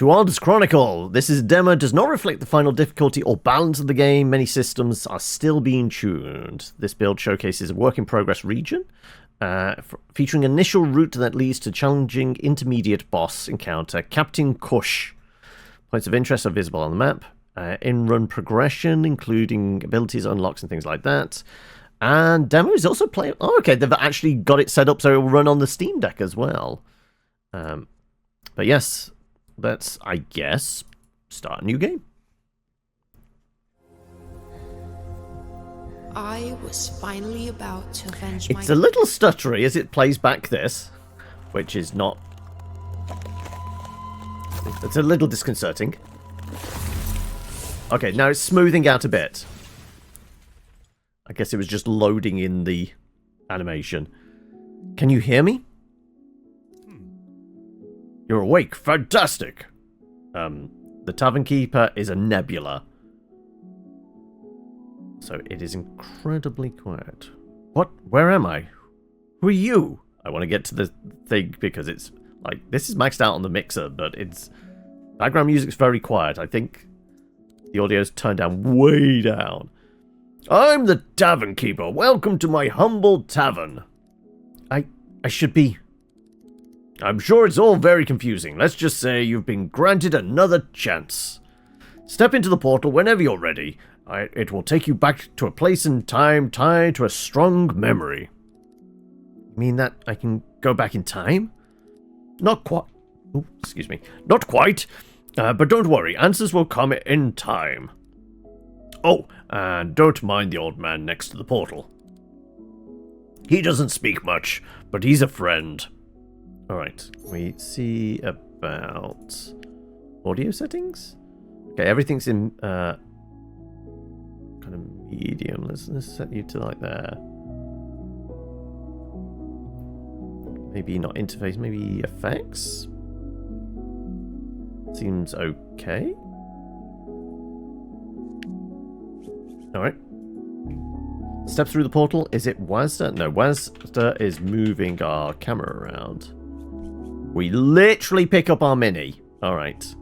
To Odd's Chronicle. This demo does not reflect the final difficulty or balance of the game. Many systems are still being tuned. This build showcases a work-in-progress region, featuring an initial route that leads to challenging intermediate boss encounter, Captain Kush. Points of interest are visible on the map. In-run progression, including abilities, unlocks, and things like that. And demo is also playing... Oh, okay, they've actually got it set up so it will run on the Steam Deck as well. But yes, let's, I guess, start a new game. I was finally about to avenge It's a little stuttery as it plays back this, which is not... It's a little disconcerting. Okay, now it's smoothing out a bit. I guess it was just loading in the animation. Can you hear me? You're awake. Fantastic. The Tavern Keeper is a nebula. So it is incredibly quiet. What? Where am I? Who are you? I want to get to the thing because it's like, this is maxed out on the mixer, but it's... Background music's very quiet. I think the audio's turned down way down. I'm the Tavern Keeper. Welcome to my humble tavern. I should be... I'm sure it's all very confusing. Let's just say you've been granted another chance. Step into the portal whenever you're ready. It will take you back to a place and time tied to a strong memory. You mean that I can go back in time? Not quite. Oh, excuse me. Not quite. But don't worry. Answers will come in time. Oh, and don't mind the old man next to the portal. He doesn't speak much, but he's a friend. Alright, we see about audio settings. Okay, everything's in kind of medium. Let's set you to like there. Maybe not interface, maybe effects. Seems okay. Alright. Step through the portal. Is it Wazda? No, Wazda is moving our camera around. We literally pick up our mini. Alright.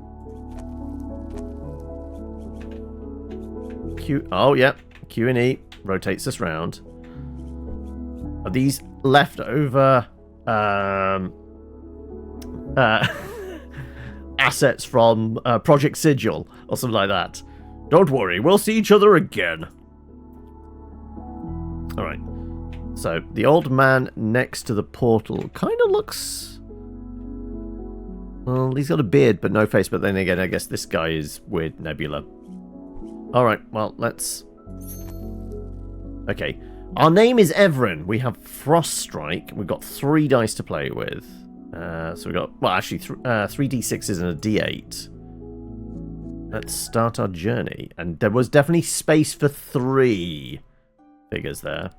Q. Oh, yeah. Q and E rotates us round. Are these leftover assets from Project Sigil or something like that? Don't worry, we'll see each other again. Alright. So, the old man next to the portal kind of looks... Well, he's got a beard, but no face. But then again, I guess this guy is weird nebula. Alright, well, let's... Okay. Our name is Evryn. We have Frost Strike. We've got 3 dice to play with. So we've got... Well, actually, 3 D6s and a D8. Let's start our journey. And there was definitely space for 3 figures there.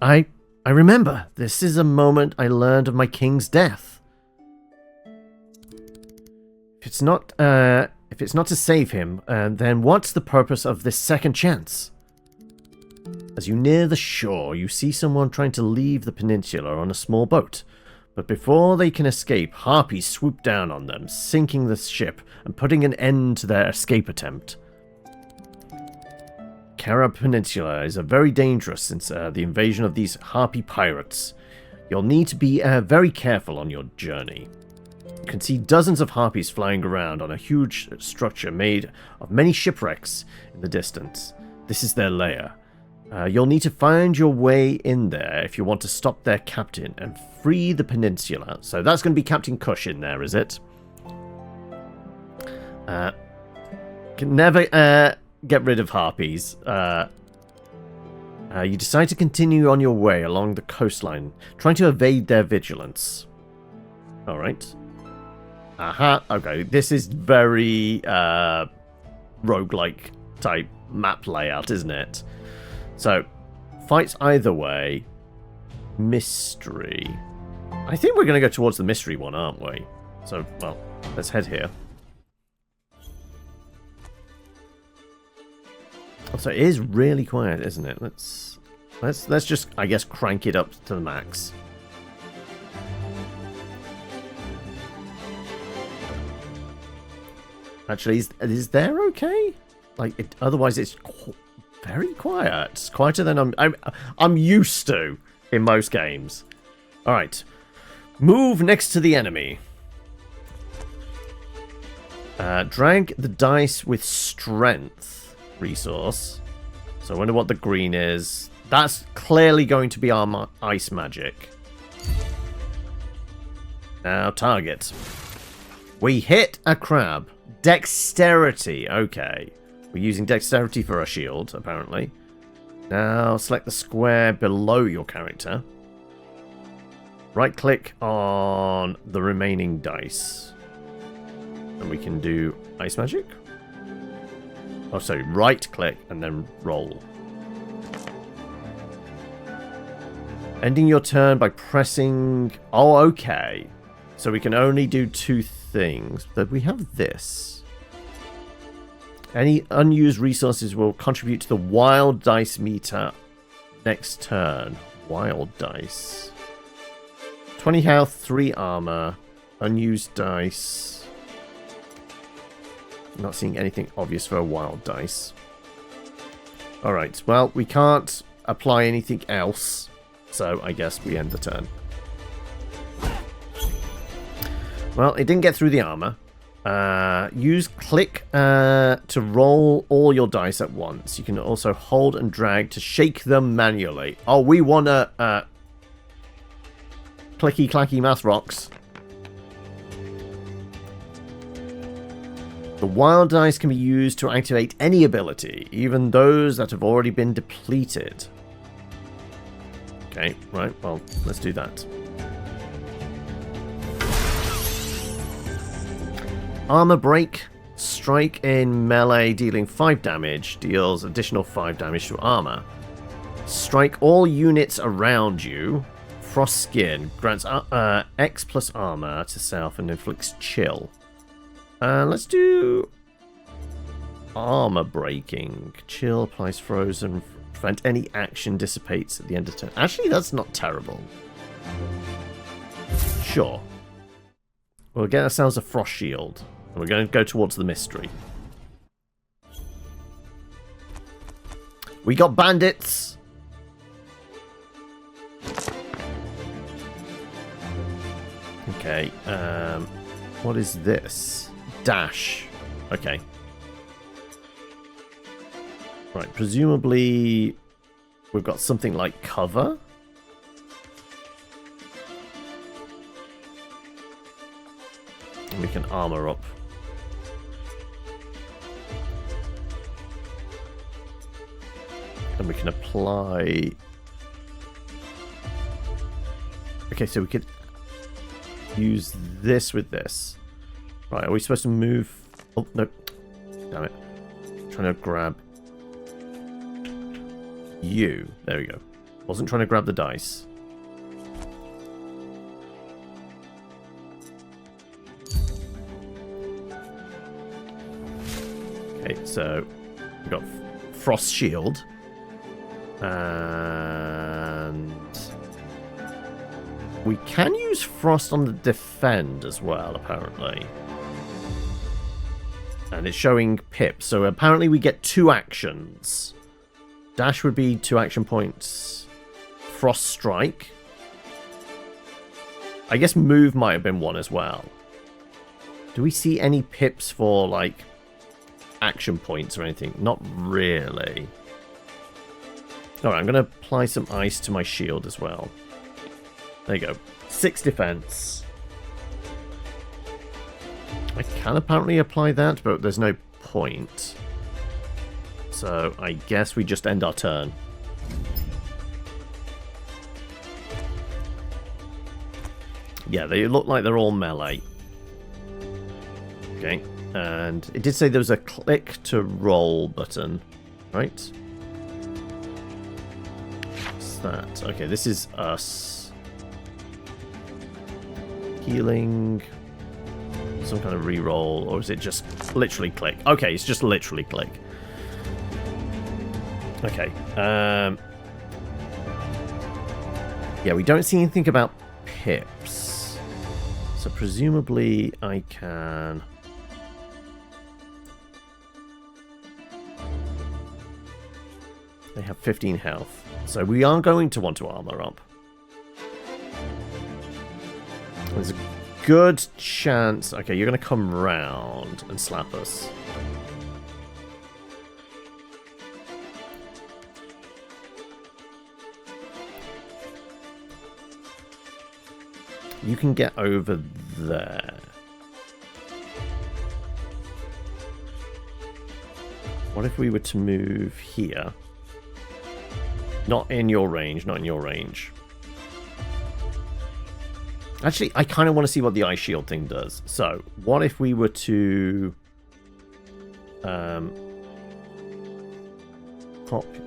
I remember. This is a moment I learned of my king's death. If it's not to save him, then what's the purpose of this second chance? As you near the shore, you see someone trying to leave the peninsula on a small boat. But before they can escape, harpies swoop down on them, sinking the ship and putting an end to their escape attempt. Kara Peninsula is very dangerous since the invasion of these harpy pirates. You'll need to be very careful on your journey. You can see dozens of harpies flying around on a huge structure made of many shipwrecks in the distance. This is their lair. You'll need to find your way in there if you want to stop their captain and free the peninsula. So that's going to be Captain Kush in there, is it? Can never get rid of harpies. You decide to continue on your way along the coastline, trying to evade their vigilance. Alright. Aha, okay. This is very roguelike type map layout, isn't it? So, fights either way. Mystery. I think we're going to go towards the mystery one, aren't we? So, well, let's head here. So it is really quiet, isn't it? Let's just, I guess, crank it up to the max. Actually, is there okay? Like, otherwise it's very quiet. It's quieter than I'm used to in most games. All right, move next to the enemy. Drag the dice with strength resource. So I wonder what the green is. That's clearly going to be our ice magic. Now target. We hit a crab. Dexterity. Okay. We're using dexterity for our shield, apparently. Now select the square below your character. Right click on the remaining dice. And we can do ice magic. Oh, sorry. Right click and then roll. Ending your turn by pressing... Oh, okay. So we can only do 2 things. But we have this. Any unused resources will contribute to the wild dice meter next turn. Wild dice. 20 health, 3 armor. Unused dice. Not seeing anything obvious for a wild dice. Alright, well, we can't apply anything else. So I guess we end the turn. Well, it didn't get through the armor. Use click to roll all your dice at once. You can also hold and drag to shake them manually. Oh, we want to clicky clacky math rocks. The wild dice can be used to activate any ability, even those that have already been depleted. Okay, right, well, let's do that. Armor break. Strike in melee, dealing 5 damage. Deals additional 5 damage to armor. Strike all units around you. Frost skin. Grants X plus armor to self and inflicts chill. Let's do armor breaking. Chill applies frozen. Prevent any action dissipates at the end of turn. Actually, that's not terrible. Sure. We'll get ourselves a frost shield. And we're going to go towards the mystery. We got bandits. Okay. What is this? Dash. Okay. Right, presumably we've got something like cover. And we can armor up. And we can apply... Okay, so we could use this with this. Right, are we supposed to move... Oh, no. Damn it. I'm trying to grab... you. There we go. Wasn't trying to grab the dice. Okay, so we've got Frost Shield. And we can use Frost on the defend as well, apparently. And it's showing Pip. So apparently we get 2 actions. Dash would be 2 action points. Frost Strike. I guess Move might have been 1 as well. Do we see any pips for, like, action points or anything? Not really. Alright, I'm going to apply some ice to my shield as well. There you go. 6 defense. I can apparently apply that, but there's no point. So I guess we just end our turn. Yeah, they look like they're all melee. Okay, and it did say there was a click to roll button, right? What's that? Okay, this is us. Healing. Some kind of re-roll, or is it just literally click? Okay, it's just literally click. Okay. Yeah, we don't see anything about pips. So presumably I can They have 15 health. So we are going to want to armor up. There's a good chance... Okay, you're going to come round and slap us. You can get over there. What if we were to move here? Not in your range, not in your range. Actually, I kind of want to see what the ice shield thing does. So, what if we were to... prop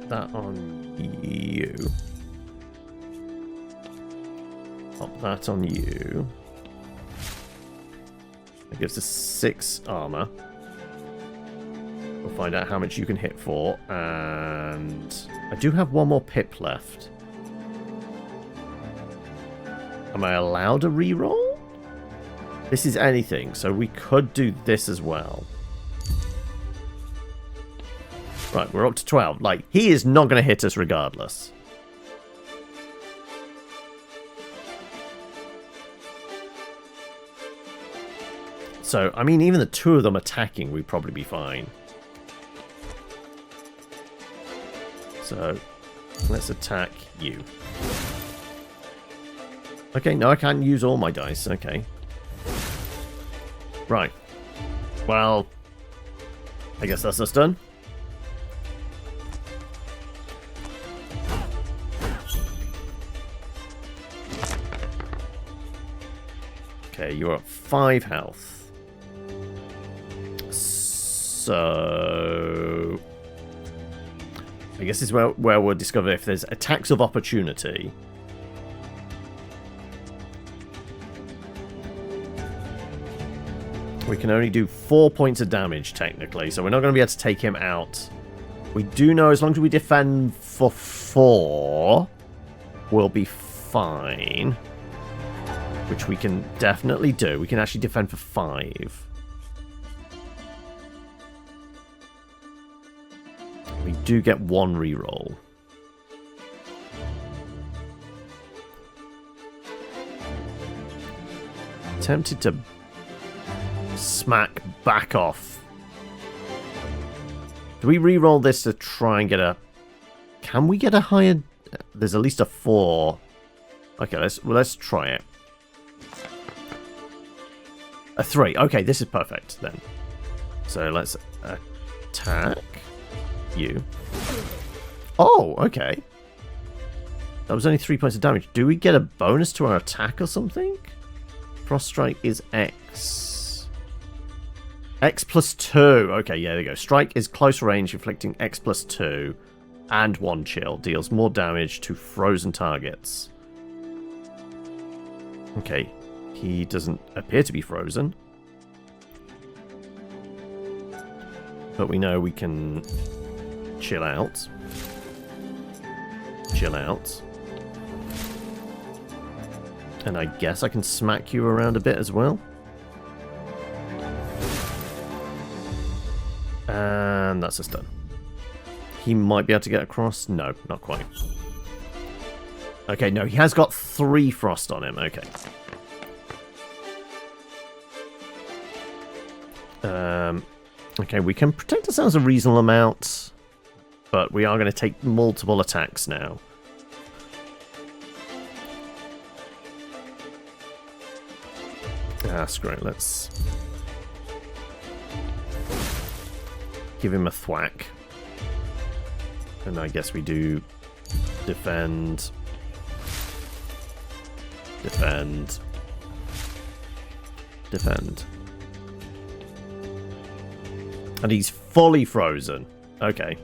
that on you. Pop that on you. That gives us 6 armor. We'll find out how much you can hit for. And I do have one more pip left. Am I allowed a reroll? This is anything, so we could do this as well. Right, we're up to 12. Like, he is not going to hit us regardless. So, I mean, even the 2 of them attacking, we'd probably be fine. So, let's attack you. Okay, no, I can't use all my dice. Okay. Right. Well, I guess that's us done. Okay, you're at 5 health. So... I guess this is where we'll discover if there's attacks of opportunity. We can only do 4 points of damage, technically, so we're not going to be able to take him out. We do know as long as we defend for 4, we'll be fine. Which we can definitely do. We can actually defend for 5. We do get 1 reroll. Tempted to smack back off. Do we reroll this to try and get a... Can we get a higher... There's at least a 4. Okay, let's try it. A 3. Okay, this is perfect then. So let's attack you. Oh, okay. That was only 3 points of damage. Do we get a bonus to our attack or something? Frost Strike is X. X plus 2. Okay, yeah, there you go. Strike is close range, inflicting X plus 2 and 1 chill. Deals more damage to frozen targets. Okay. He doesn't appear to be frozen. But we know we can chill out. Chill out. And I guess I can smack you around a bit as well. And that's us done. He might be able to get across. No, not quite. Okay, no, he has got 3 frost on him. Okay. Okay, we can protect ourselves a reasonable amount, but we are going to take multiple attacks now. Ah, screw it. Let's give him a thwack. And I guess we do defend. Defend. Defend. And he's fully frozen. Okay.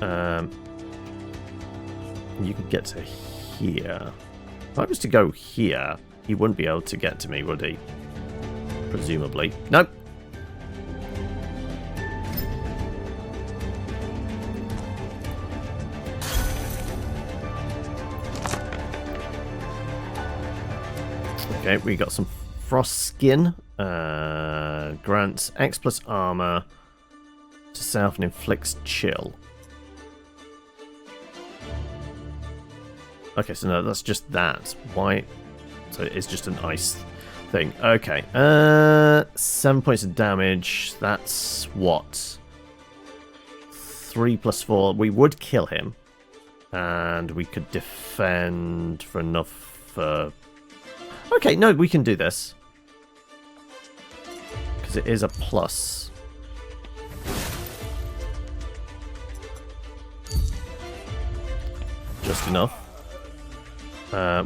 You can get to here. If I was to go here, he wouldn't be able to get to me, would he? Presumably. Nope. Okay, we got some frost skin. Grants X plus armor to south and inflicts chill. Okay, so no, that's just that. Why? So it's just an ice thing. Okay. 7 points of damage. That's what? 3 plus 4. We would kill him. And we could defend for enough... Okay, no, we can do this. Because it is a plus. Just enough.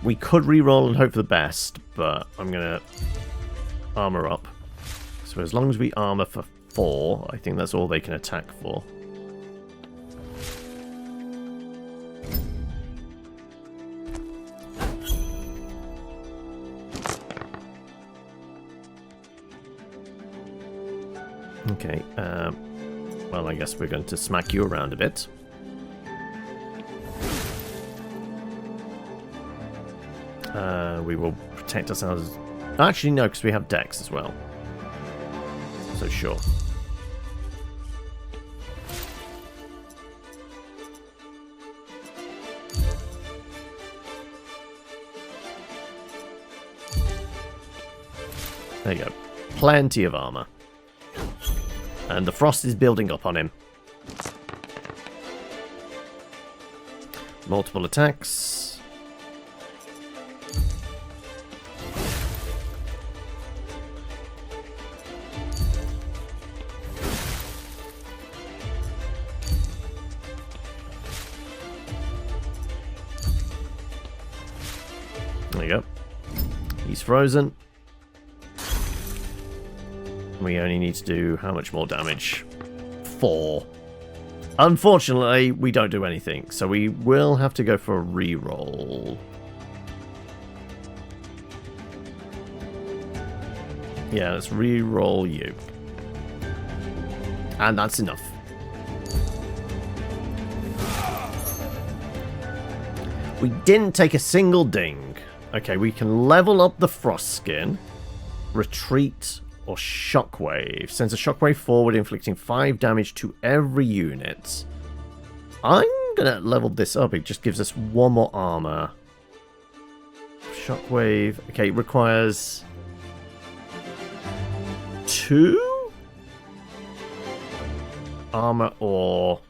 We could reroll and hope for the best, but I'm going to armor up. So as long as we armor for 4, I think that's all they can attack for. Okay, well, I guess we're going to smack you around a bit. We will protect ourselves. Actually, no, because we have Dex as well. So, sure. There you go. Plenty of armor. And the frost is building up on him. Multiple attacks. There you go. He's frozen. We only need to do how much more damage? 4. Unfortunately, we don't do anything, so we will have to go for a reroll. Yeah, let's reroll you. And that's enough. We didn't take a single ding. Okay, we can level up the frost skin, retreat, or shockwave. Sends a shockwave forward, inflicting 5 damage to every unit. I'm gonna level this up. It just gives us 1 more armor. Shockwave. Okay, it requires 2 armor or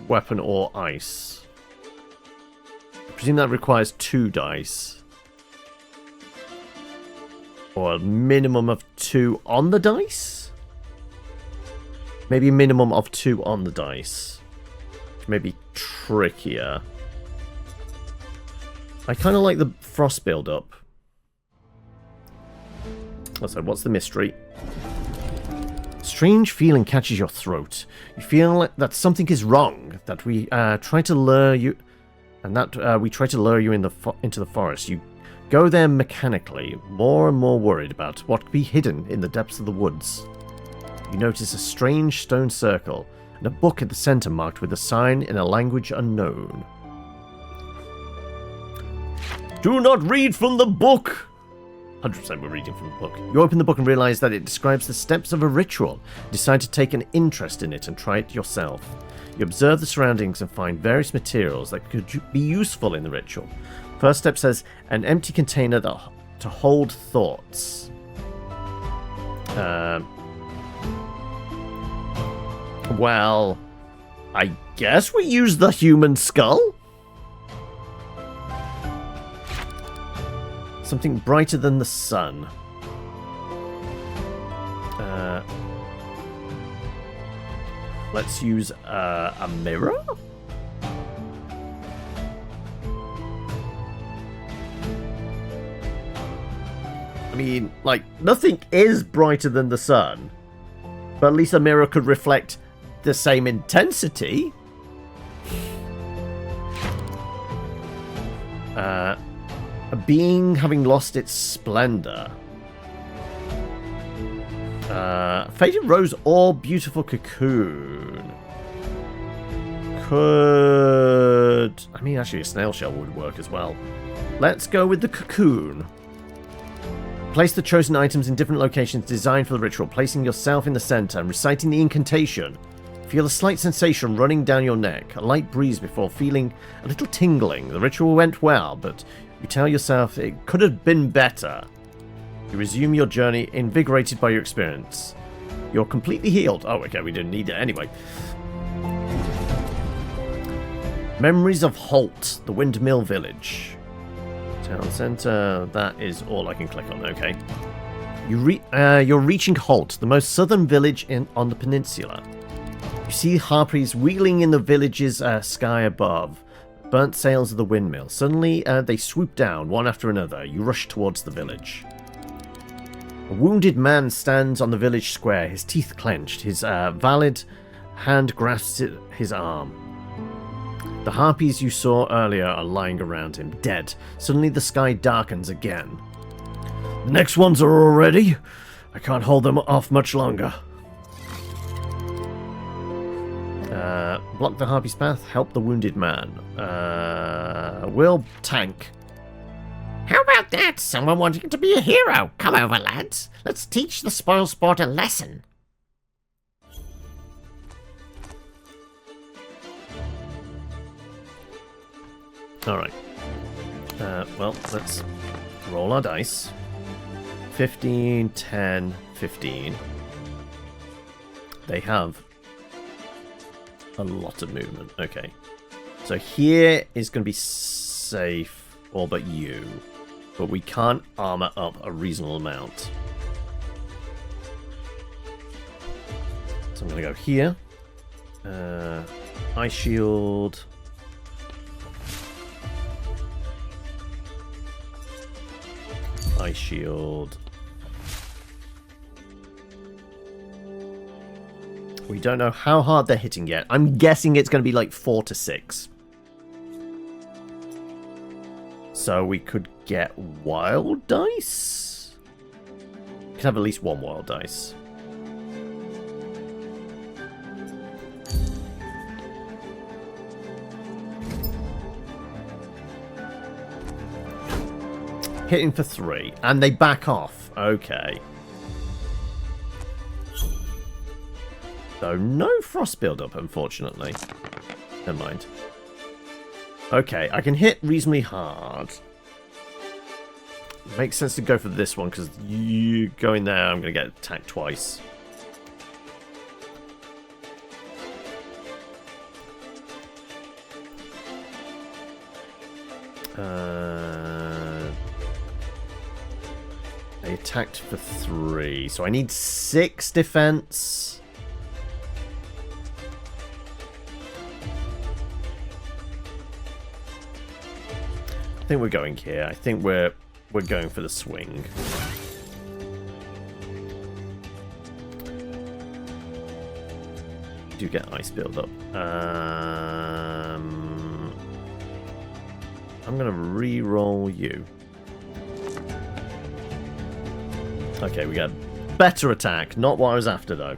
weapon or ice. I presume that requires 2 dice. Or a minimum of 2 on the dice? Maybe a minimum of 2 on the dice. Which may be trickier. I kind of like the frost build-up. So, what's the mystery? Strange feeling catches your throat. You feel like that something is wrong. That we try to lure you... And that we try to lure you into the forest. You go there mechanically, more and more worried about what could be hidden in the depths of the woods. You notice a strange stone circle and a book at the center marked with a sign in a language unknown. Do not read from the book! 100% we're reading from the book. You open the book and realize that it describes the steps of a ritual. Decide to take an interest in it and try it yourself. You observe the surroundings and find various materials that could be useful in the ritual. First step says, an empty container to hold thoughts. Well, I guess we use the human skull? Something brighter than the sun. Let's use a mirror? I mean, like, nothing is brighter than the sun. But at least a mirror could reflect the same intensity. A being having lost its splendor. Faded rose or beautiful cocoon. Could... I mean, actually a snail shell would work as well. Let's go with the cocoon. Place the chosen items in different locations designed for the ritual, placing yourself in the center and reciting the incantation. Feel a slight sensation running down your neck, a light breeze before feeling a little tingling. The ritual went well, but you tell yourself it could have been better. You resume your journey, invigorated by your experience. You're completely healed. Oh, okay, we didn't need it anyway. Memories of Holt, the Windmill Village. Town centre, that is all I can click on, okay. You're reaching Holt, the most southern village on the peninsula. You see harpies wheeling in the village's sky above, burnt sails of the windmill. Suddenly, they swoop down, one after another. You rush towards the village. A wounded man stands on the village square, his teeth clenched. His valid hand grasps his arm. The harpies you saw earlier are lying around him, dead. Suddenly the sky darkens again. The next ones are already. I can't hold them off much longer. Block the harpy's path, help the wounded man. Will tank. How about that? Someone wanting to be a hero. Come over, lads. Let's teach the spoilsport a lesson. Alright. Well, let's roll our dice. 15, 10, 15. They have a lot of movement. Okay. So here is going to be safe, all but you. But we can't armor up a reasonable amount. So I'm going to go here. Ice shield. Ice shield. We don't know how hard they're hitting yet. I'm guessing it's going to be like 4 to 6. So we could get wild dice? We could have at least one wild dice. Hitting for 3. And they back off. Okay. So no frost buildup, unfortunately. Never mind. Okay, I can hit reasonably hard. Makes sense to go for this one, because you going there, I'm going to get attacked twice. They attacked for 3, so I need 6 defense. I think we're going here. I think we're going for the swing. Do get ice build up. I'm gonna re-roll you. Okay, we got better attack. Not what I was after though.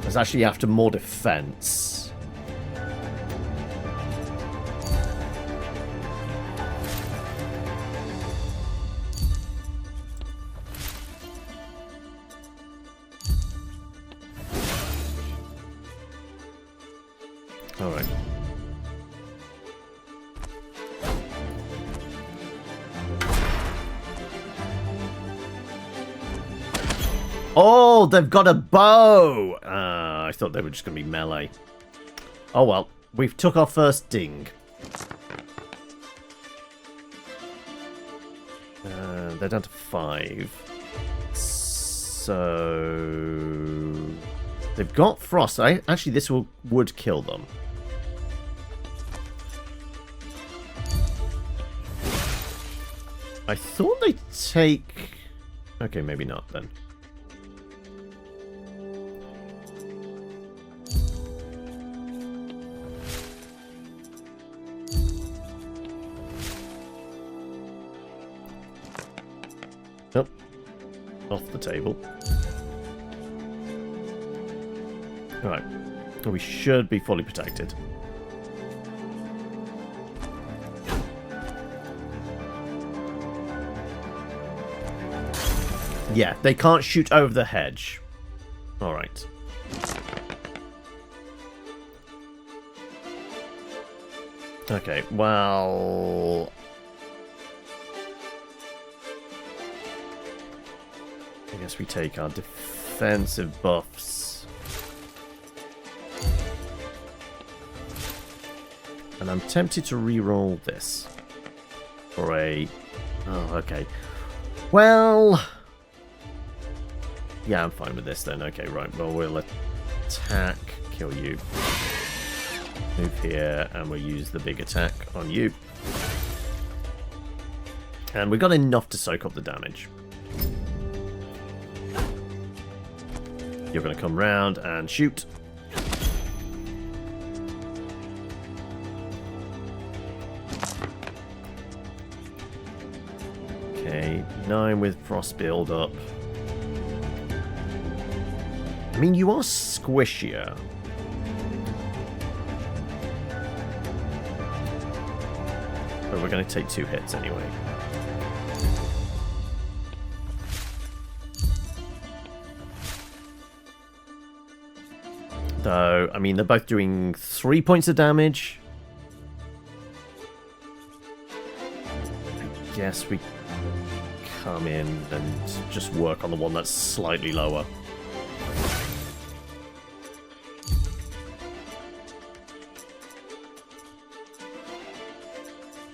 I was actually after more defense. Alright. Oh, they've got a bow! I thought they were just going to be melee. Oh well, we've took our first ding. They're down to 5. So... They've got frost. Actually, this would kill them. I thought they'd take... Okay, maybe not then. Nope. Off the table. Alright. We should be fully protected. Yeah, they can't shoot over the hedge. Alright. Okay, well... I guess we take our defensive buffs. And I'm tempted to re-roll this. For a... Oh, okay. Well... Yeah, I'm fine with this then. Okay, right. Well, we'll attack, kill you. Move here, and we'll use the big attack on you. And we got enough to soak up the damage. You're going to come round and shoot. Okay, 9 with frost build up. I mean, you are squishier. But we're going to take 2 hits anyway. Though, I mean, they're both doing 3 points of damage. I guess we come in and just work on the one that's slightly lower.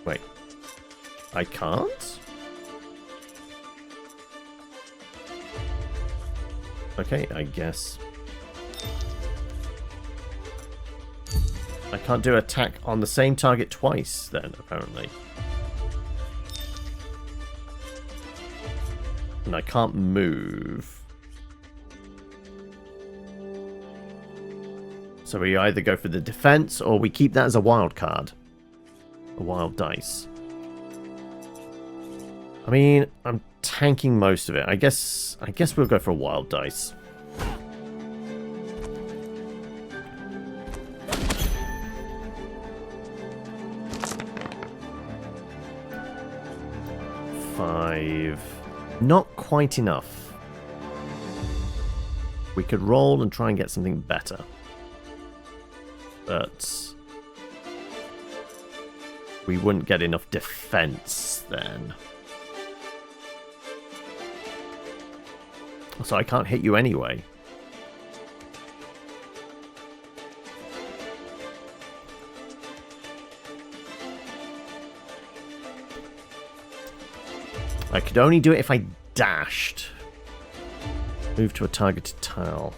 Wait. I can't? Okay, I guess. I can't do attack on the same target twice then, apparently. And I can't move. So we either go for the defense or we keep that as a wild card. A wild dice. I mean, I'm tanking most of it. I guess we'll go for a wild dice. Not quite enough. We could roll and try and get something better. But we wouldn't get enough defense then. So I can't hit you anyway. I could only do it if I dashed. Move to a targeted tile.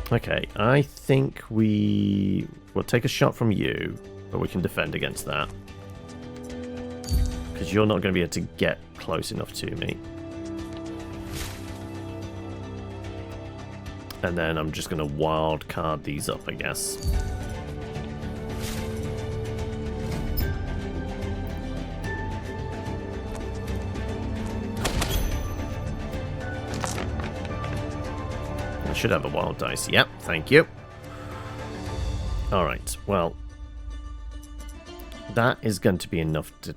Okay, I think we will take a shot from you, but we can defend against that. Because you're not going to be able to get close enough to me. And then I'm just going to wild card these up, I guess. I should have a wild dice. Yep, thank you. Alright, well. That is going to be enough to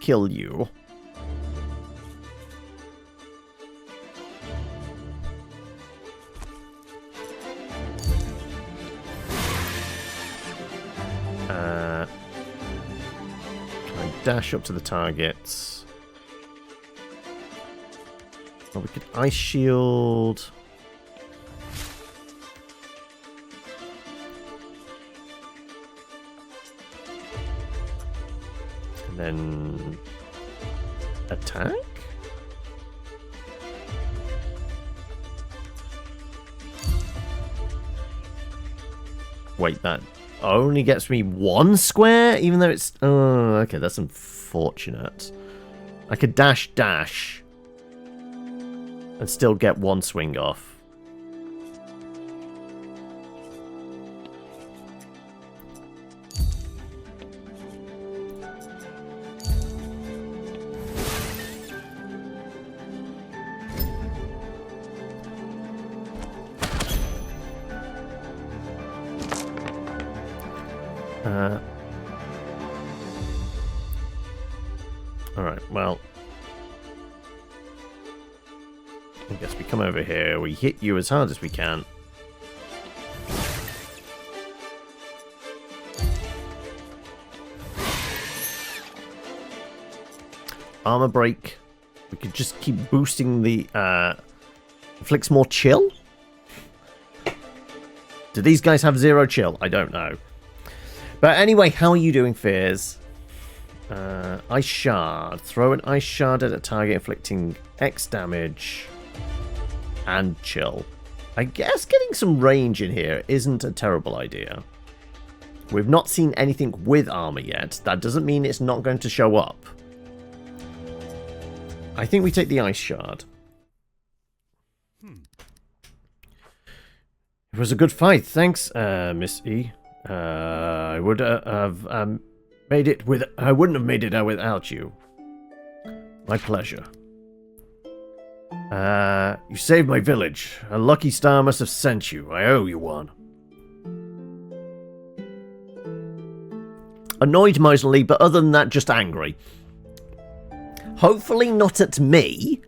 kill you. Dash up to the target. Well, we could ice shield. And then attack? Wait, that only gets me 1 square, even though it's... Oh, okay, that's unfortunate. I could dash and still get 1 swing off. Alright, well. I guess we come over here, we hit you as hard as we can. Armor break. We could just keep boosting the inflicts more chill. Do these guys have 0 chill? I don't know. But anyway, how are you doing, Fears? Ice shard. Throw an ice shard at a target, inflicting X damage and chill. I guess getting some range in here isn't a terrible idea. We've not seen anything with armor yet. That doesn't mean it's not going to show up. I think we take the ice shard. It was a good fight. Thanks, Miss E. I would have made it with. I wouldn't have made it out without you. My pleasure. You saved my village. A lucky star must have sent you. I owe you one. Annoyed mostly, but other than that, just angry. Hopefully not at me.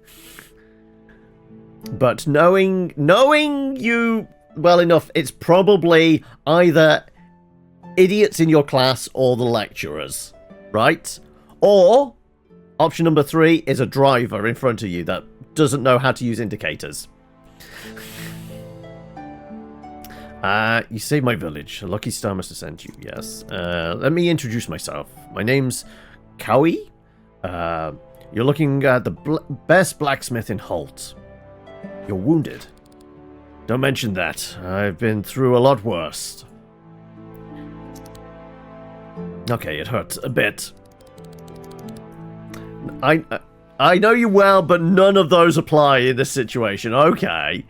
But knowing you well enough, it's probably either idiots in your class or the lecturers, right? Or option number 3 is a driver in front of you that doesn't know how to use indicators. You saved my village. A lucky star must have sent you, yes. Let me introduce myself. My name's Cowie. You're looking at the best blacksmith in Holt. You're wounded. Don't mention that. I've been through a lot worse. Okay, it hurts a bit. I know you well, but none of those apply in this situation. Okay.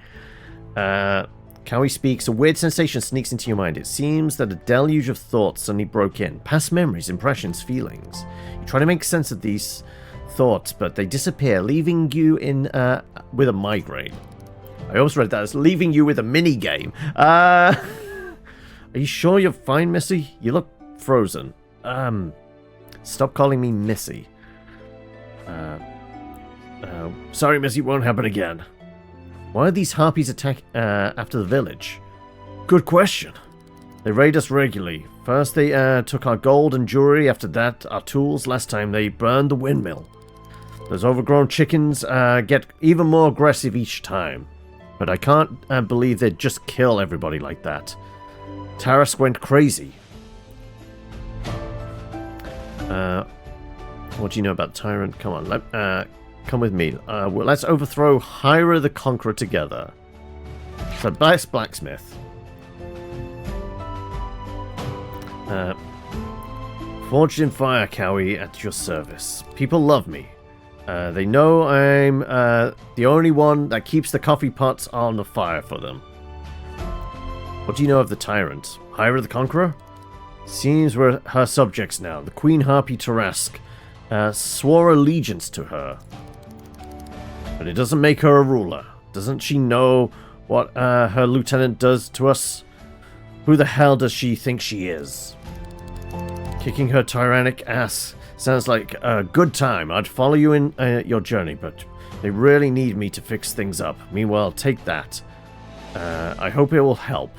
Cowie speaks. A weird sensation sneaks into your mind. It seems that a deluge of thoughts suddenly broke in. Past memories, impressions, feelings. You try to make sense of these thoughts, but they disappear, leaving you in with a migraine. I almost read that as leaving you with a mini game. Are you sure you're fine, Missy? You look frozen. Stop calling me Missy. Sorry, Missy, won't happen again. Why are these harpies attack after the village? Good question. They raid us regularly. First they took our gold and jewelry, after that our tools. Last time they burned the windmill. Those overgrown chickens get even more aggressive each time. But I can't believe they'd just kill everybody like that. Taras went crazy. What do you know about Tyrant? Come on, come with me. Well, let's overthrow Hyra the Conqueror together. So, best blacksmith. Forged in fire, Cowie, at your service. People love me. They know I'm the only one that keeps the coffee pots on the fire for them. What do you know of the Tyrant? Hyra the Conqueror? Seems we're her subjects now. The Queen Harpy Tarask swore allegiance to her. But it doesn't make her a ruler. Doesn't she know what her lieutenant does to us? Who the hell does she think she is? Kicking her tyrannic ass sounds like a good time. I'd follow you in your journey, but they really need me to fix things up. Meanwhile, take that. I hope it will help.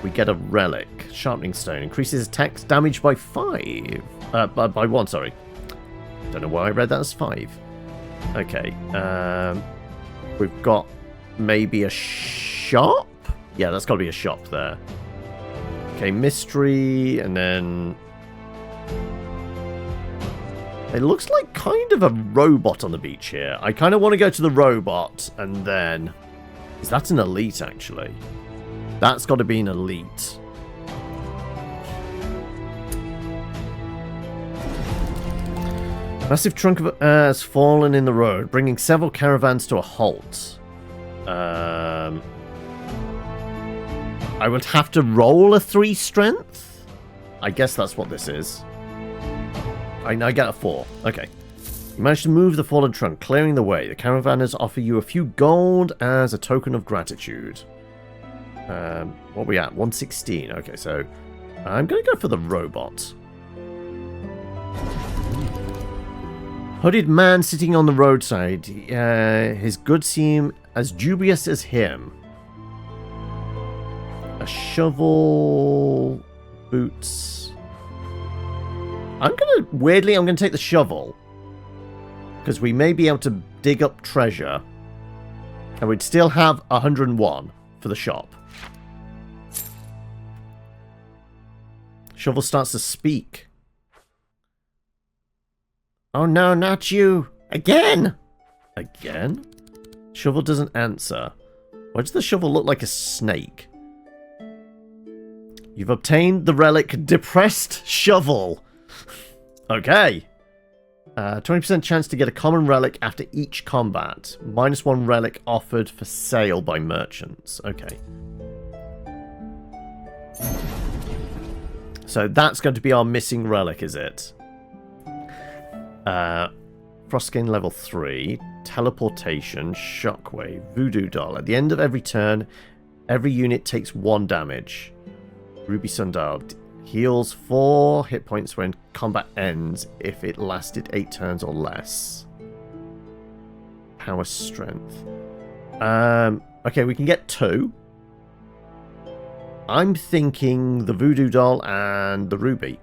We get a relic. Sharpening stone. Increases attack damage by 5. By 1, sorry. Don't know why I read that as 5. Okay. We've got maybe a shop? Yeah, that's got to be a shop there. Okay, mystery, and then... It looks like kind of a robot on the beach here. I kind of want to go to the robot, and then... Is that an elite, actually? That's got to be an elite. Massive trunk has fallen in the road, bringing several caravans to a halt. I would have to roll a 3 strength? I guess that's what this is. I get a 4. Okay. You managed to move the fallen trunk, clearing the way. The caravanners offer you a few gold as a token of gratitude. What are we at? 116. Okay, so I'm going to go for the robot. Hooded man sitting on the roadside. His goods seem as dubious as him. A shovel, boots. Weirdly, I'm going to take the shovel. Because we may be able to dig up treasure. And we'd still have 101 for the shop. Shovel starts to speak. Oh no, not you! Again! Again? Shovel doesn't answer. Why does the shovel look like a snake? You've obtained the relic Depressed Shovel. Okay. 20% chance to get a common relic after each combat. -1 relic offered for sale by merchants. Okay. So that's going to be our missing relic, is it? Frost skin level 3. Teleportation. Shockwave. Voodoo doll. At the end of every turn, every unit takes 1 damage. Ruby sundial. Heals 4 hit points when combat ends if it lasted 8 turns or less. Power strength. Okay, we can get 2. I'm thinking the voodoo doll and the ruby.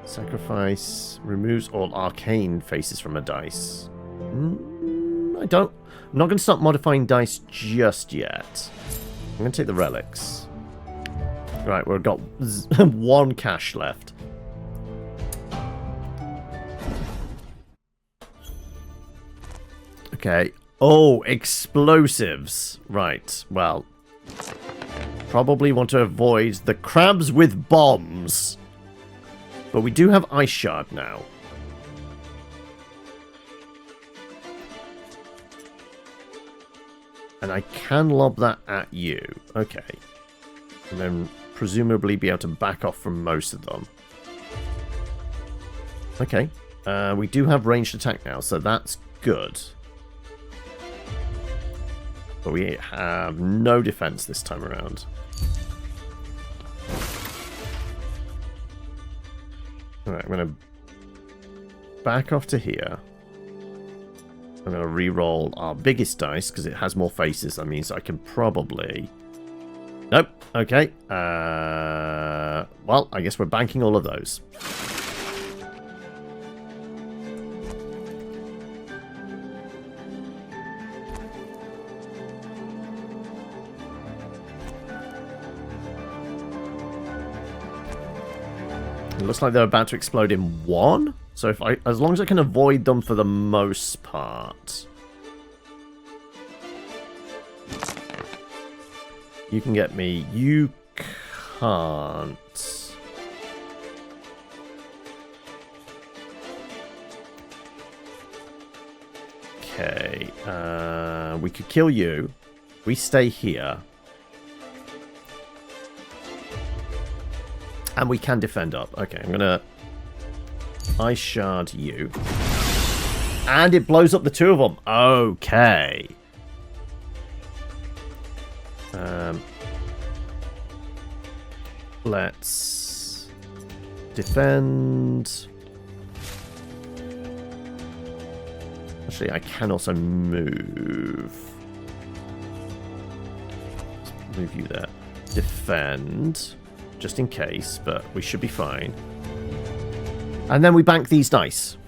Sacrifice removes all arcane faces from a dice. I'm not going to start modifying dice just yet. I'm going to take the relics. Right, we've got 1 cash left. Okay. Oh, explosives. Right, well. Probably want to avoid the crabs with bombs. But we do have Ice Shard now. And I can lob that at you. Okay. And then presumably be able to back off from most of them. Okay. We do have ranged attack now, so that's good. But we have no defense this time around. Alright, I'm going to back off to here. I'm going to re-roll our biggest dice because it has more faces. That means I can probably... Nope. Okay. Well, I guess we're banking all of those. It looks like they're about to explode in 1. So if as long as I can avoid them for the most part. You can get me. You can't. Okay. We could kill you. We stay here. And we can defend up. Okay, I'm going to Ice Shard you. And it blows up the 2 of them. Okay. Let's defend. Actually, I can also move. Let's move you there. Defend. Just in case, but we should be fine. And then we bank these dice.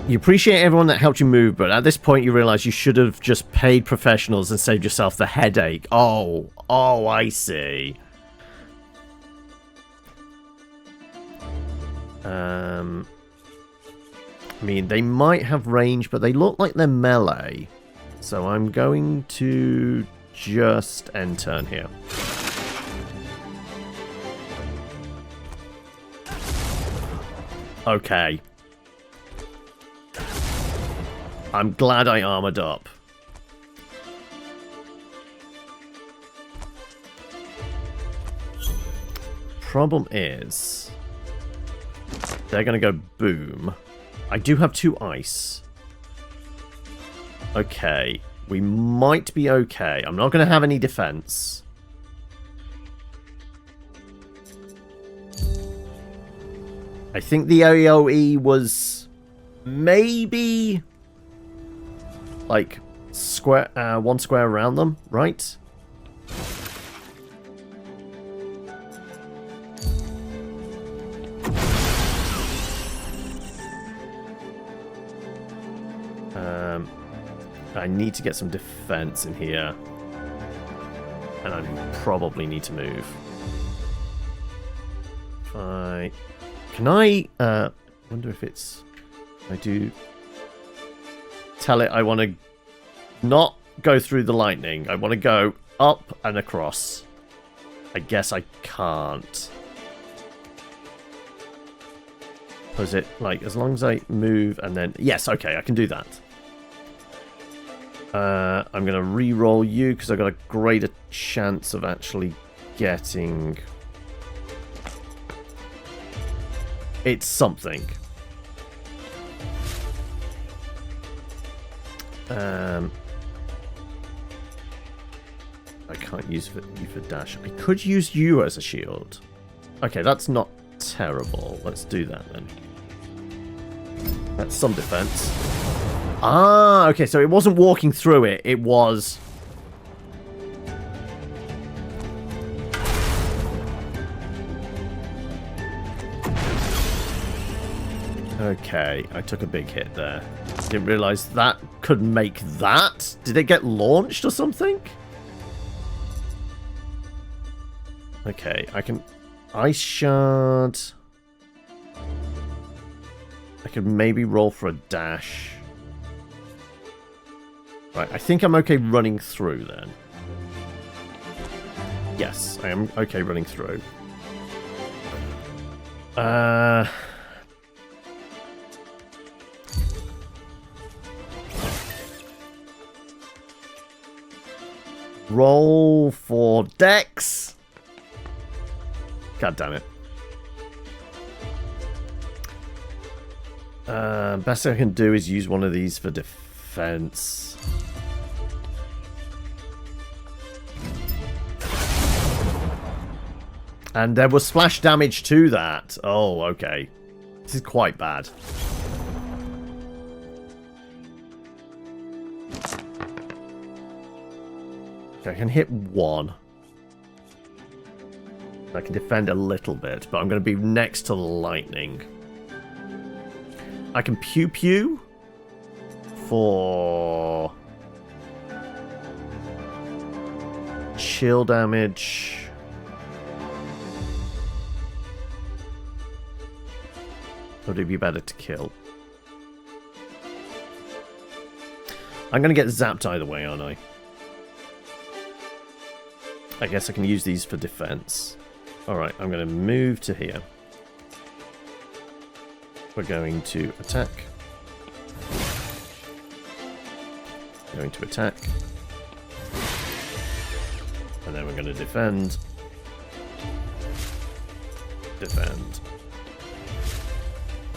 You appreciate everyone that helped you move, but at this point you realize you should have just paid professionals and saved yourself the headache. Oh, I see. I mean, they might have range, but they look like they're melee. So I'm going to just end turn here. Okay. I'm glad I armored up. Problem is, they're going to go boom. I do have 2 ice. Okay. We might be okay. I'm not going to have any defense. I think the AoE was maybe like square, one square around them, right? I need to get some defense in here. And I probably need to move. Can I wonder if it's... I do tell it I want to not go through the lightning. I want to go up and across. I guess I can't. Was it like as long as I move and then... Yes, okay, I can do that. I'm going to re-roll you because I've got a greater chance of actually getting... It's something. I can't use you for dash. I could use you as a shield. Okay, that's not terrible. Let's do that then. That's some defense. Ah, okay, so it wasn't walking through it. It was... Okay, I took a big hit there. Didn't realize that could make that. Did it get launched or something? Okay, I can... Ice Shard... I could maybe roll for a dash. Right, I think I'm okay running through then. Yes, I am okay running through. Roll for Dex. God damn it. Best I can do is use one of these for defense. And there was splash damage to that. Oh, okay. This is quite bad. Okay, I can hit one. I can defend a little bit, but I'm going to be next to the lightning. I can pew pew for chill damage. Would it be better to kill? I'm going to get zapped either way, aren't I? I guess I can use these for defense. Alright, I'm going to move to here. We're going to attack. Going to attack. And then we're going to defend. Defend.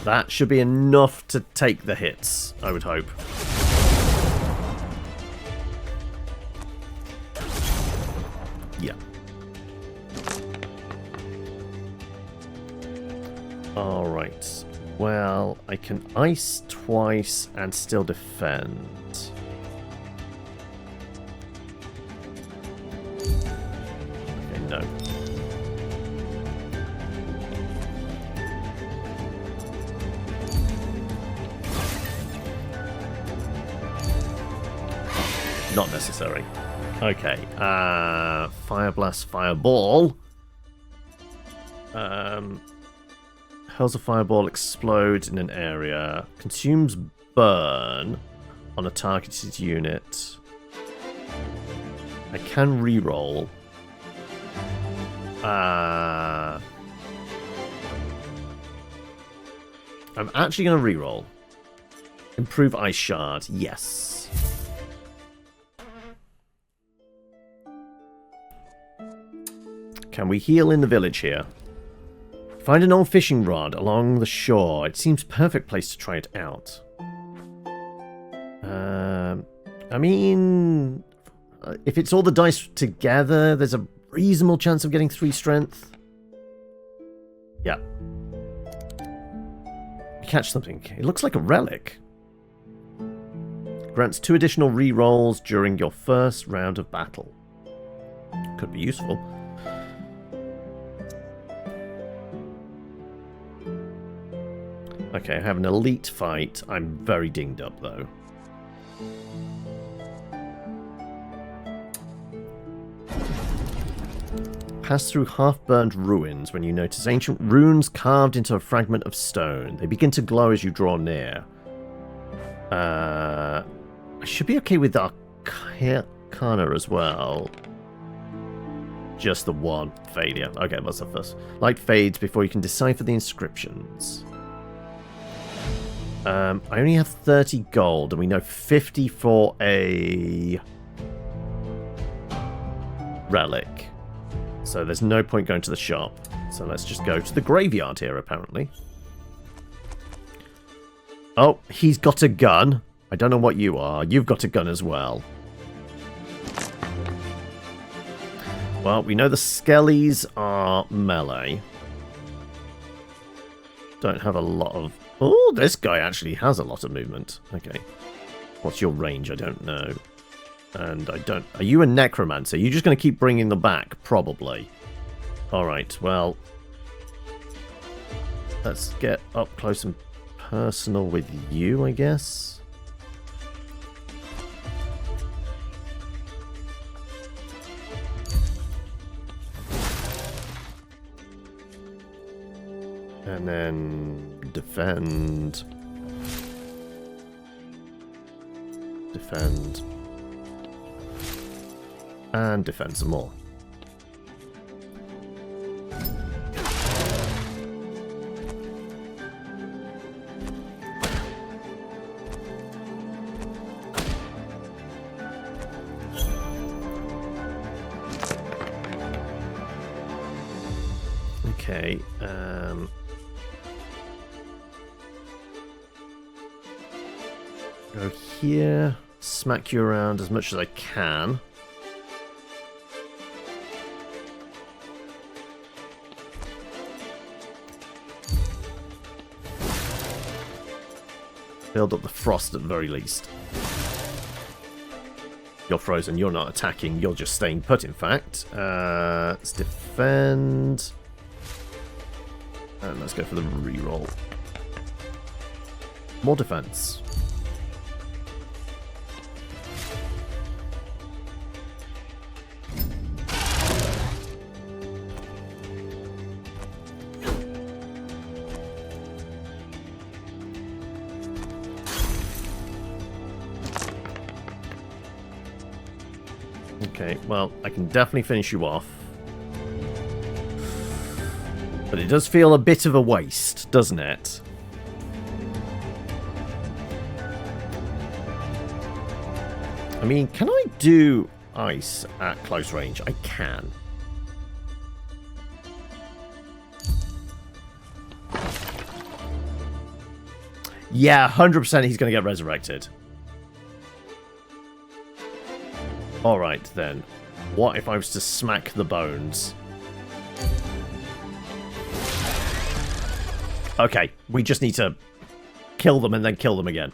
That should be enough to take the hits, I would hope. Yeah. Alright. Well, I can ice twice and still defend. Okay, no. Not necessary. Okay. Fire Blast, Fireball. Hurls a fireball, explodes in an area, consumes burn on a targeted unit. I can reroll. I'm actually going to reroll. Improve Ice Shard, yes. Can we heal in the village here? Find an old fishing rod along the shore. It seems perfect place to try it out. I mean, if it's all the dice together, there's a reasonable chance of getting 3 strength. Yeah. Catch something. It looks like a relic. Grants 2 additional re-rolls during your first round of battle. Could be useful. Okay, I have an elite fight. I'm very dinged up, though. Pass through half-burned ruins when you notice ancient runes carved into a fragment of stone. They begin to glow as you draw near. I should be okay with Arcana as well. Just the one failure. Okay, that's the first. Light fades before you can decipher the inscriptions. I only have 30 gold, and we know 50 for a relic. So there's no point going to the shop. So let's just go to the graveyard here, apparently. Oh, he's got a gun. I don't know what you are. You've got a gun as well. Well, we know the skellies are melee. Don't have a lot of... Oh, this guy actually has a lot of movement. Okay. What's your range? I don't know. And I don't... Are you a necromancer? You're just going to keep bringing them back? Probably. Alright, well... Let's get up close and personal with you, I guess. And then... Defend. Defend. And defend some more. Okay, go here, smack you around as much as I can. Build up the frost at the very least. You're frozen, you're not attacking, you're just staying put, in fact. Let's defend. And let's go for the reroll. More defense. Okay, well, I can definitely finish you off. But it does feel a bit of a waste, doesn't it? I mean, can I do ice at close range? I can. Yeah, 100% he's going to get resurrected. Alright then. What if I was to smack the bones? Okay, we just need to kill them and then kill them again.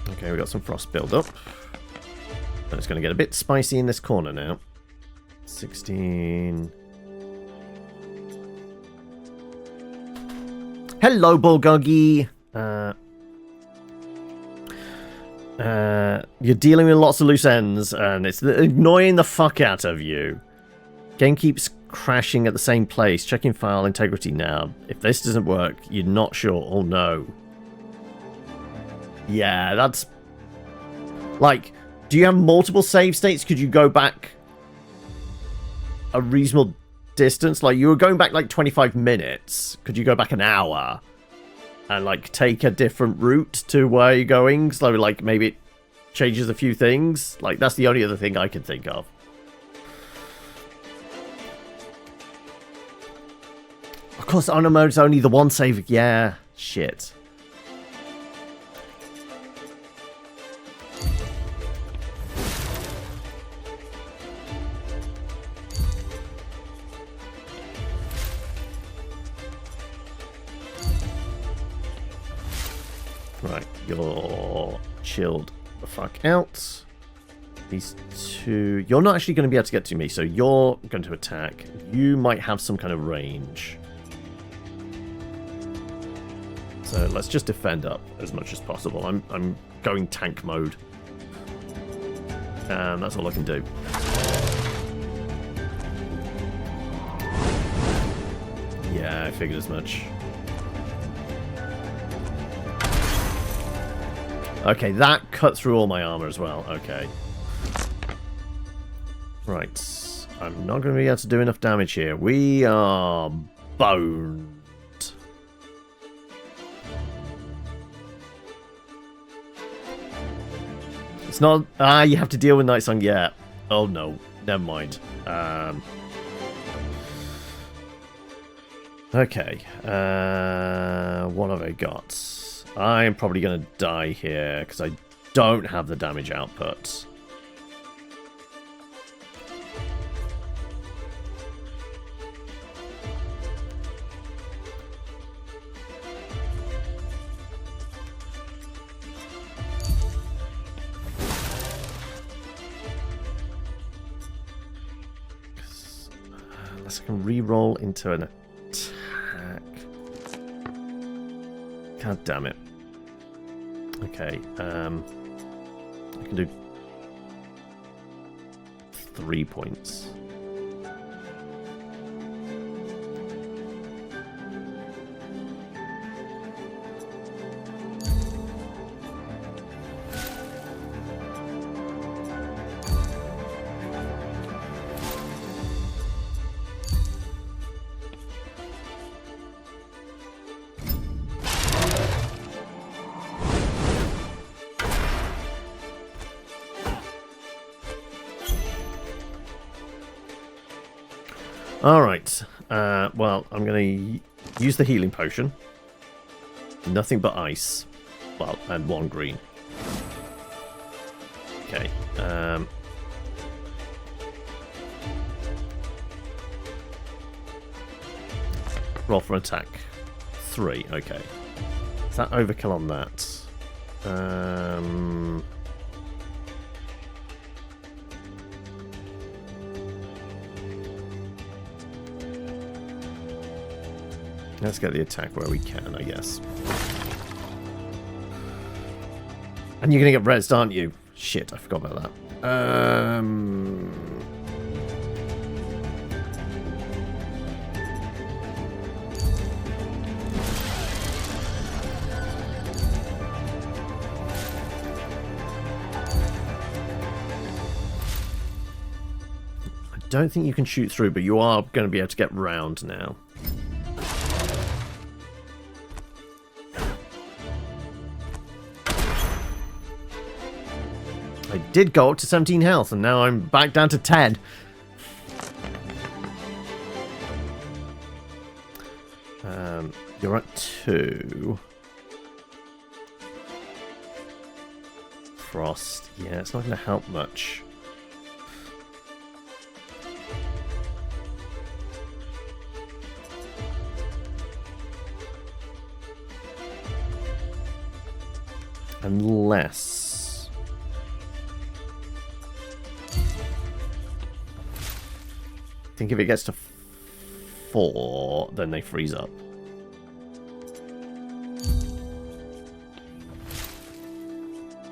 Okay, we got some frost build up. And it's going to get a bit spicy in this corner now. 16... Hello, Bulgogi. You're dealing with lots of loose ends, and it's annoying the fuck out of you. Game keeps crashing at the same place. Checking file integrity now. If this doesn't work, you're not sure. Oh no. Yeah, that's... Like, do you have multiple save states? Could you go back a reasonable distance? Like, you were going back like 25 minutes. Could you go back an hour? and like take a different route to where you're going. So like maybe it changes a few things. Like that's the only other thing I can think of. Of course, honor mode's only the one save. Yeah, shit. Right, you're chilled the fuck out. These two... You're not actually going to be able to get to me, so you're going to attack. You might have some kind of range. So let's just defend up as much as possible. I'm going tank mode. And that's all I can do. Yeah, I figured as much. Okay, that cut through all my armor as well. Okay. Right. I'm not going to be able to do enough damage here. We are boned. It's not... Ah, you have to deal with Night Song. Yeah. Oh, no. Never mind. Okay. What have I got? I'm probably going to die here because I don't have the damage output. Unless I can re-roll into an attack. God damn it. Okay, I can do 3 points. Alright, well, I'm going to use the healing potion. Nothing but ice. Well, and 1 green. Okay, roll for attack. 3, okay. Is that overkill on that? Let's get the attack where we can, I guess. And you're going to get rezzed, aren't you? Shit, I forgot about that. I don't think you can shoot through, but you are going to be able to get round now. I did go up to 17 health, and now I'm back down to 10. You're at 2. Frost. Yeah, it's not going to help much. Unless... I think if it gets to 4, then they freeze up.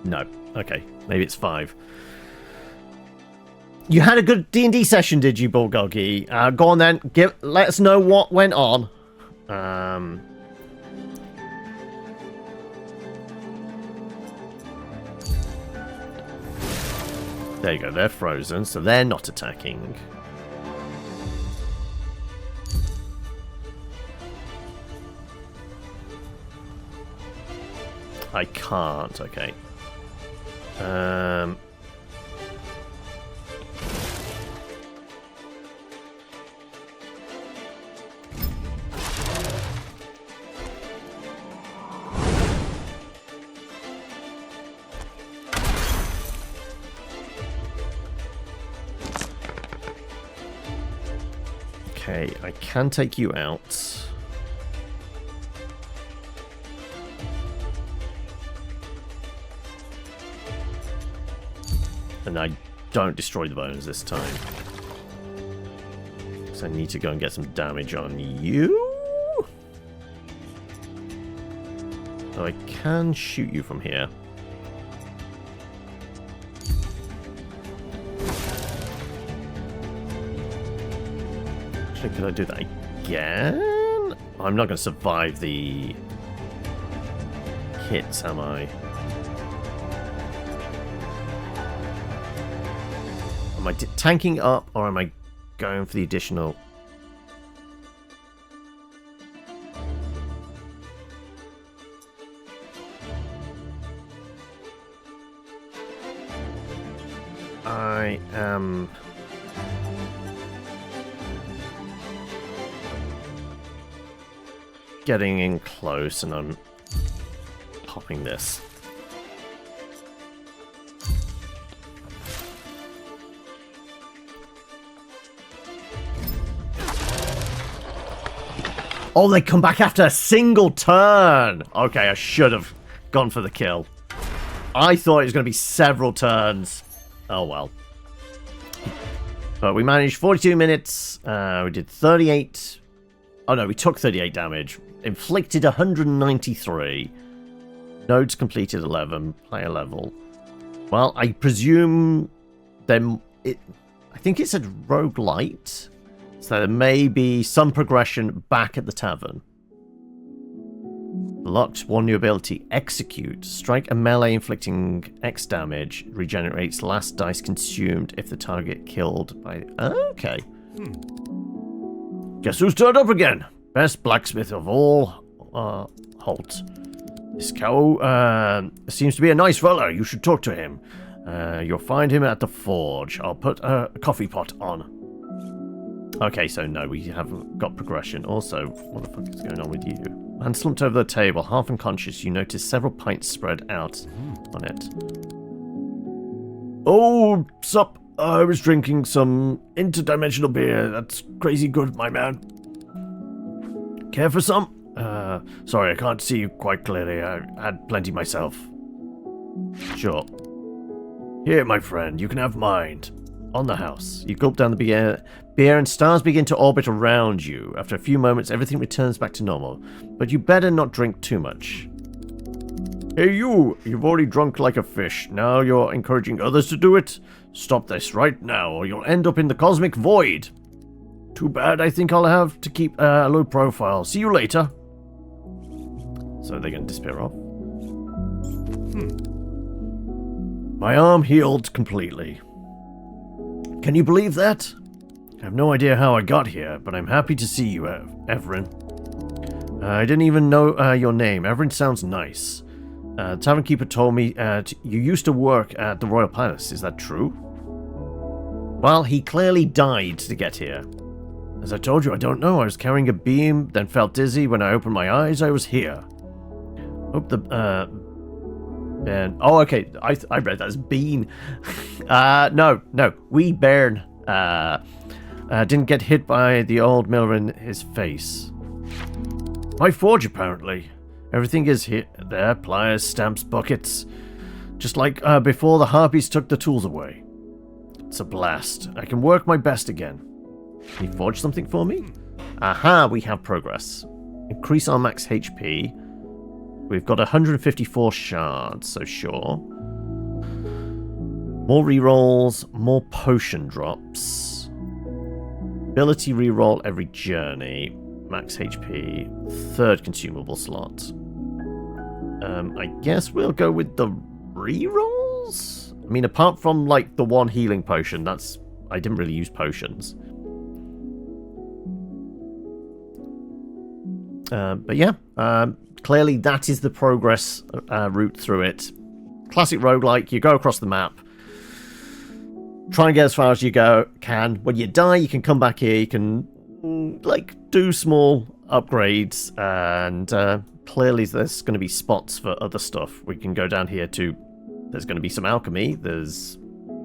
No. Okay. Maybe it's 5. You had a good D&D session, did you, Bulgogi? Go on then. Let us know what went on. There you go. They're frozen, so they're not attacking. I can't, okay. Okay, I can take you out. And I don't destroy the bones this time. So I need to go and get some damage on you. So I can shoot you from here. Actually, could I do that again? I'm not going to survive the hits, am I? Am I tanking up, or am I going for the additional? I am... getting in close, and I'm popping this. Oh, they come back after a single turn! Okay, I should have gone for the kill. I thought it was going to be several turns. Oh well. But we managed 42 minutes. We did 38... Oh no, we took 38 damage. Inflicted 193. Nodes completed 11. Player level. Well, I presume then it... I think it said roguelite. So there may be some progression back at the tavern. Locked one new ability. Execute. Strike a melee inflicting X damage. Regenerates last dice consumed if the target killed by... Okay. Guess who's turned up again? Best blacksmith of all, Holt. This cow seems to be a nice fella. You should talk to him. You'll find him at the forge. I'll put a coffee pot on. Okay, so no, we haven't got progression. Also, what the fuck is going on with you? Man slumped over the table, half unconscious. You notice several pints spread out on it. Oh, sup. I was drinking some interdimensional beer. That's crazy good, my man. Care for some? Sorry, I can't see you quite clearly. I had plenty myself. Sure. Here, my friend, you can have mine. On the house. You gulp down the beer and stars begin to orbit around you. After a few moments, everything returns back to normal. But you better not drink too much. Hey you! You've already drunk like a fish. Now you're encouraging others to do it? Stop this right now, or you'll end up in the cosmic void. Too bad. I think I'll have to keep a low profile. See you later. So they're going to disappear off. My arm healed completely. Can you believe that? I have no idea how I got here, but I'm happy to see you, Evryn. I didn't even know your name. Evryn sounds nice. The tavern keeper told me you used to work at the Royal Palace. Is that true? Well, he clearly died to get here. As I told you, I don't know. I was carrying a beam, then felt dizzy. When I opened my eyes, I was here. Hope the... Ben. Oh, okay. I read that as bean. No. Wee Bairn. Didn't get hit by the old miller in his face. My forge, apparently. Everything is here. There. Pliers, stamps, buckets. Just like before the harpies took the tools away. It's a blast. I can work my best again. Can you forge something for me? Aha, we have progress. Increase our max HP. We've got 154 shards, so sure. More rerolls, more potion drops. Ability reroll every journey. Max HP. Third consumable slot. I guess we'll go with the rerolls? I mean, apart from, like, the one healing potion, that's... I didn't really use potions. But yeah, clearly that is the progress route through it. Classic roguelike, you go across the map, try and get as far as you can. When you die, you can come back here, you can like do small upgrades, and clearly there's going to be spots for other stuff. We can go down here to, there's going to be some alchemy, there's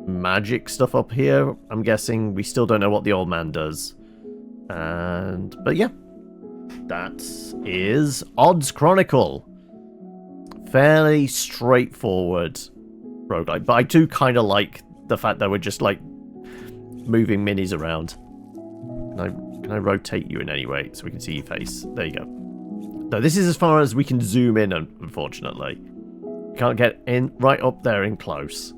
magic stuff up here, I'm guessing. We still don't know what the old man does. But yeah, that is Odds Chronicle. Fairly straightforward roguelike, but I do kind of like the fact that we're just like moving minis around. Can I rotate you in any way so we can see your face? There you go. No, this is as far as we can zoom in, unfortunately. Can't get in right up there in close.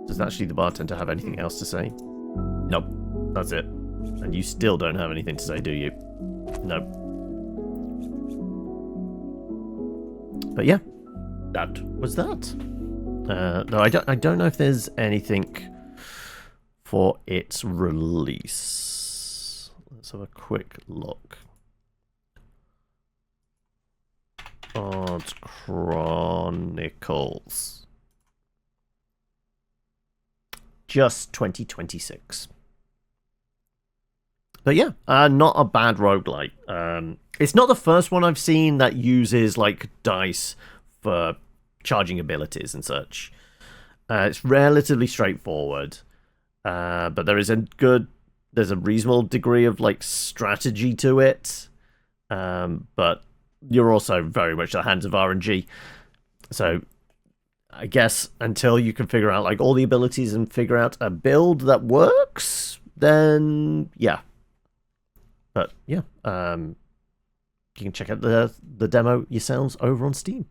Does actually the bartender have anything else to say? Nope, that's it. And you still don't have anything to say, do you? Nope. But yeah, that was that. No, I don't know if there's anything for its release. Let's have a quick look. Odds Chronicles. Just 2026. But yeah, not a bad roguelike. It's not the first one I've seen that uses like dice for charging abilities and such. It's relatively straightforward, but there's a reasonable degree of like strategy to it. But you're also very much at the hands of RNG. So I guess until you can figure out like all the abilities and figure out a build that works, then yeah. But yeah, you can check out the demo yourselves over on Steam.